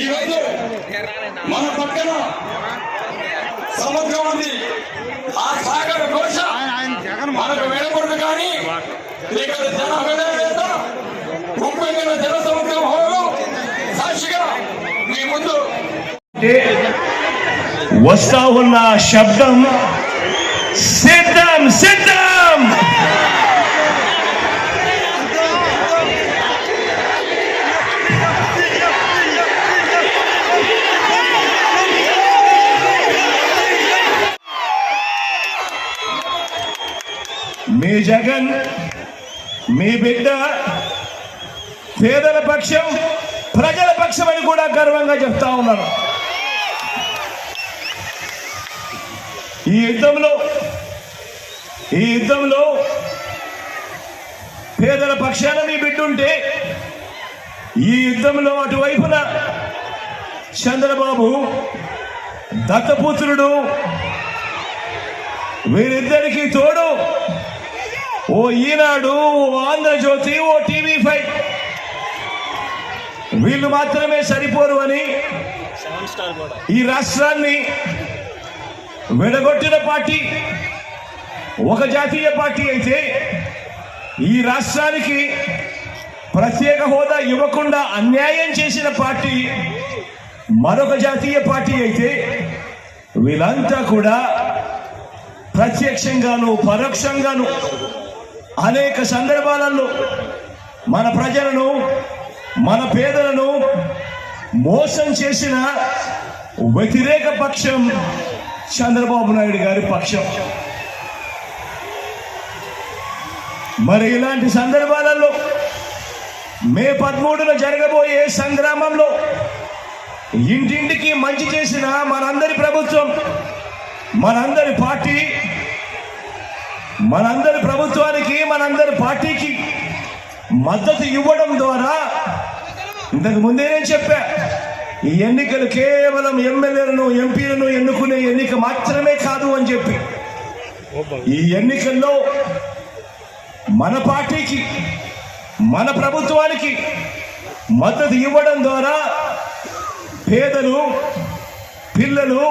ఈరోజు మన పక్కన సముద్రం ఉంది. ఆ సాగర ఘోష మనకు వినకూడదు, కానీ ఇక్కడ ఉప్పెంగిన జల సముద్రం హోరు సాక్షిగా మీ ముందు వస్తా ఉన్న శబ్దం సిద్ధం సిద్ధం. మీ జగన్, మీ బిడ్డ పేదల పక్షం, ప్రజల పక్షం అని కూడా గర్వంగా చెప్తా ఉన్నారు. ఈ యుద్ధంలో పేదల పక్షాన మీ బిడ్డ ఉంటే, ఈ యుద్ధంలో అటువైపున చంద్రబాబు దత్తపుత్రుడు, వీరిద్దరికి తోడు ఓ ఈనాడు, ఓ ఆంధ్రజ్యోతి, ఓ TV5 వీళ్ళు మాత్రమే సరిపోరు అని ఈ రాష్ట్రాన్ని విడగొట్టిన పార్టీ ఒక జాతీయ పార్టీ అయితే, ఈ రాష్ట్రానికి ప్రత్యేక హోదా ఇవ్వకుండా అన్యాయం చేసిన పార్టీ మరొక జాతీయ పార్టీ అయితే, వీళ్ళంతా కూడా ప్రత్యక్షంగాను పరోక్షంగాను అనేక సందర్భాలలో మన ప్రజలను, మన పేదలను మోసం చేసిన వ్యతిరేక పక్షం చంద్రబాబు నాయుడు గారి పక్షం. మరి ఇలాంటి సందర్భాలలో మే 13న జరగబోయే సంగ్రామంలో ఇంటింటికి మంచి చేసిన మనందరి ప్రభుత్వం, మనందరి పార్టీ, మనందరి ప్రభుత్వానికి, మనందరి పార్టీకి మద్దతు ఇవ్వడం ద్వారా, ఇంతకు ముందే నేను చెప్పా, ఈ ఎన్నికలు కేవలం ఎమ్మెల్యేలను, ఎంపీలను ఎన్నుకునే ఎన్నిక మాత్రమే కాదు అని చెప్పి, ఈ ఎన్నికల్లో మన పార్టీకి, మన ప్రభుత్వానికి మద్దతు ఇవ్వడం ద్వారా పేదలు, పిల్లలు,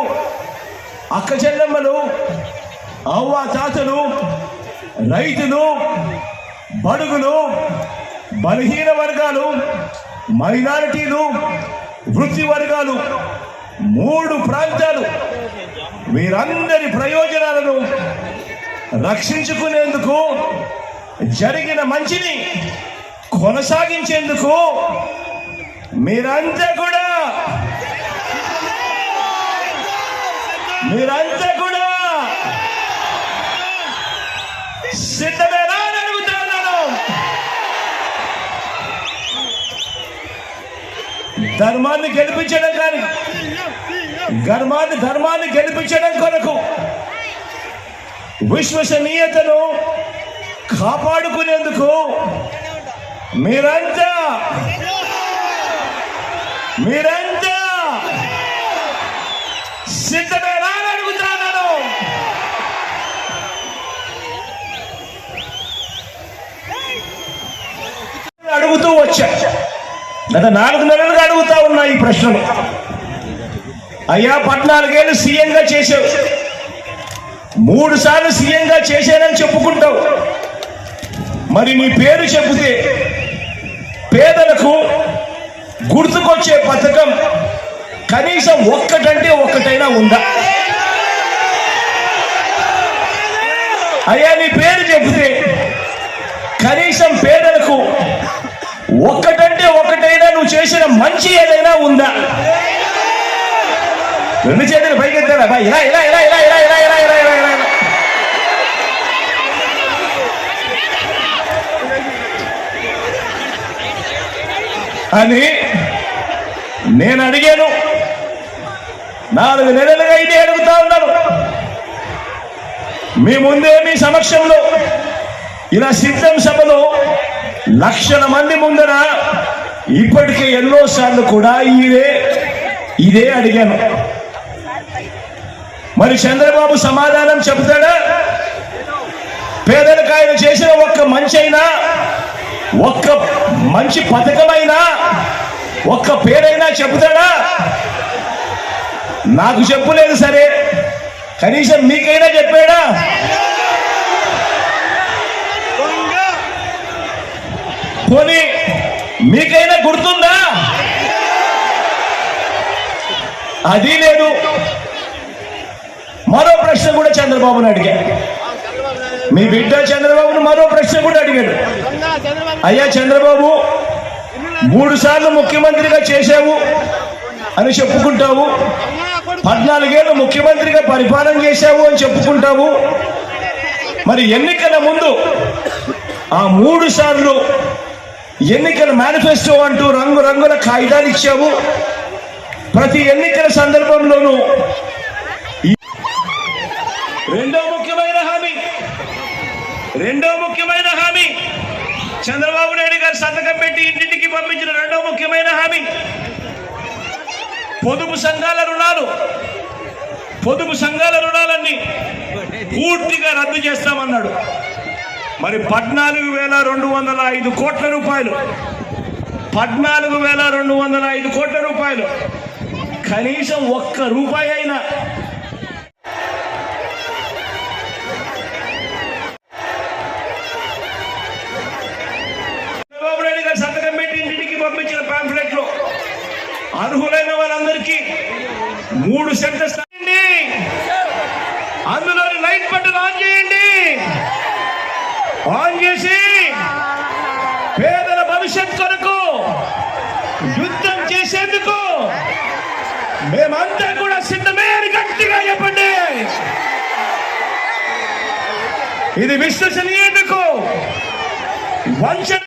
అక్క చెల్లెమ్మలు, అవ్వ తాతలు, రైతులు, బడుగులు, బలహీన వర్గాలు, మైనారిటీలు, వృత్తి వర్గాలు, 3 ప్రాంతాలు వీరందరి ప్రయోజనాలను రక్షించుకునేందుకు, జరిగిన మంచిని కొనసాగించేందుకు మీరంతా కూడా సిద్ధమేనా అని అడుగుతున్నాను. ధర్మాన్ని గెలిపించడం కానీ, ధర్మాన్ని గెలిపించడం కొరకు విశ్వసనీయతను కాపాడుకునేందుకు మీరంతా సిద్ధమేనా అని అడుగుతున్నాను. అడుగుతూ వచ్చా, గత 4 నెలలుగా అడుగుతా ఉన్నా ఈ ప్రశ్నలు. అయ్యా, 14 ఏళ్ళు సీఎంగా చేశావు, 3 సార్లు సీఎంగా చేశానని చెప్పుకుంటావు. మరి నీ పేరు చెబితే పేదలకు గుర్తుకొచ్చే పథకం కనీసం ఒక్కటంటే ఒక్కటైనా ఉందా? అయ్యా, నీ పేరు చెబితే కనీసం పేదలకు ఒక్కటంటే ఒక్కటైనా నువ్వు చేసిన మంచి ఏదైనా ఉందా? 2 చేతులు పైకెత్తారా బా, ఇలా ఇలా ఇలా ఇలా ఇలా ఇలా ఇలా ఇలా ఇలా ఇలా అని నేను అడిగాను. 4 నెలలుగా ఇదే అడుగుతా ఉన్నాను. మీ ముందే, మీ సమక్షంలో ఇలా సిద్ధం సభలో లక్షల మంది ముందర ఇప్పటికే ఎన్నోసార్లు కూడా ఇదే అడిగాను. మరి చంద్రబాబు సమాధానం చెబుతాడా? పేదలకు ఆయన చేసిన ఒక్క మంచి అయినా, ఒక్క మంచి పథకమైనా, ఒక్క పేరైనా చెబుతాడా? నాకు చెప్పులేదు సరే, కనీసం మీకైనా చెప్పాడా? పోనీ మీకైనా గుర్తుందా? అది లేదు. మరో ప్రశ్న కూడా చంద్రబాబుని అడిగాడు, మీ బిడ్డ చంద్రబాబును మరో ప్రశ్న కూడా అడిగాడు. అయ్యా చంద్రబాబు, 3 సార్లు ముఖ్యమంత్రిగా చేశావు అని చెప్పుకుంటావు, 14 ఏళ్ళు ముఖ్యమంత్రిగా పరిపాలన చేశావు అని చెప్పుకుంటావు. మరి ఎన్నికల ముందు ఆ 3 సార్లు ఎన్నికల మేనిఫెస్టో అంటూ రంగురంగుల కాగితాలు ఇచ్చావు. ప్రతి ఎన్నికల సందర్భంలోనూ రెండో ముఖ్యమైన హామీ చంద్రబాబు నాయుడు గారు సంతకం పెట్టి ఇంటింటికి పంపించిన రెండో ముఖ్యమైన హామీ పొదుపు సంఘాల రుణాలన్నీ పూర్తిగా రద్దు చేస్తామన్నాడు. మరి 14,205 కోట్ల రూపాయలు, 14,205 కోట్ల రూపాయలు కనీసం ఒక్క రూపాయి అయినా చంద్రబాబు నాయుడు గారు సంతకం పెట్టి ఇంటికి పంపించిన పాంఫ్లెట్ లో అర్హులైన వాళ్ళందరికీ 3 సెంట్ల స్థాయి, అందులోని లైట్ బటన్ ఆన్ చేయండి. ఆన్ చేసి పేదల భవిష్యత్ కొరకు యుద్ధం చేసేందుకు మేమంతా కూడా సిద్ధమే అని గట్టిగా చెప్పండి. ఇది విశ్వసనీయతకు వంచన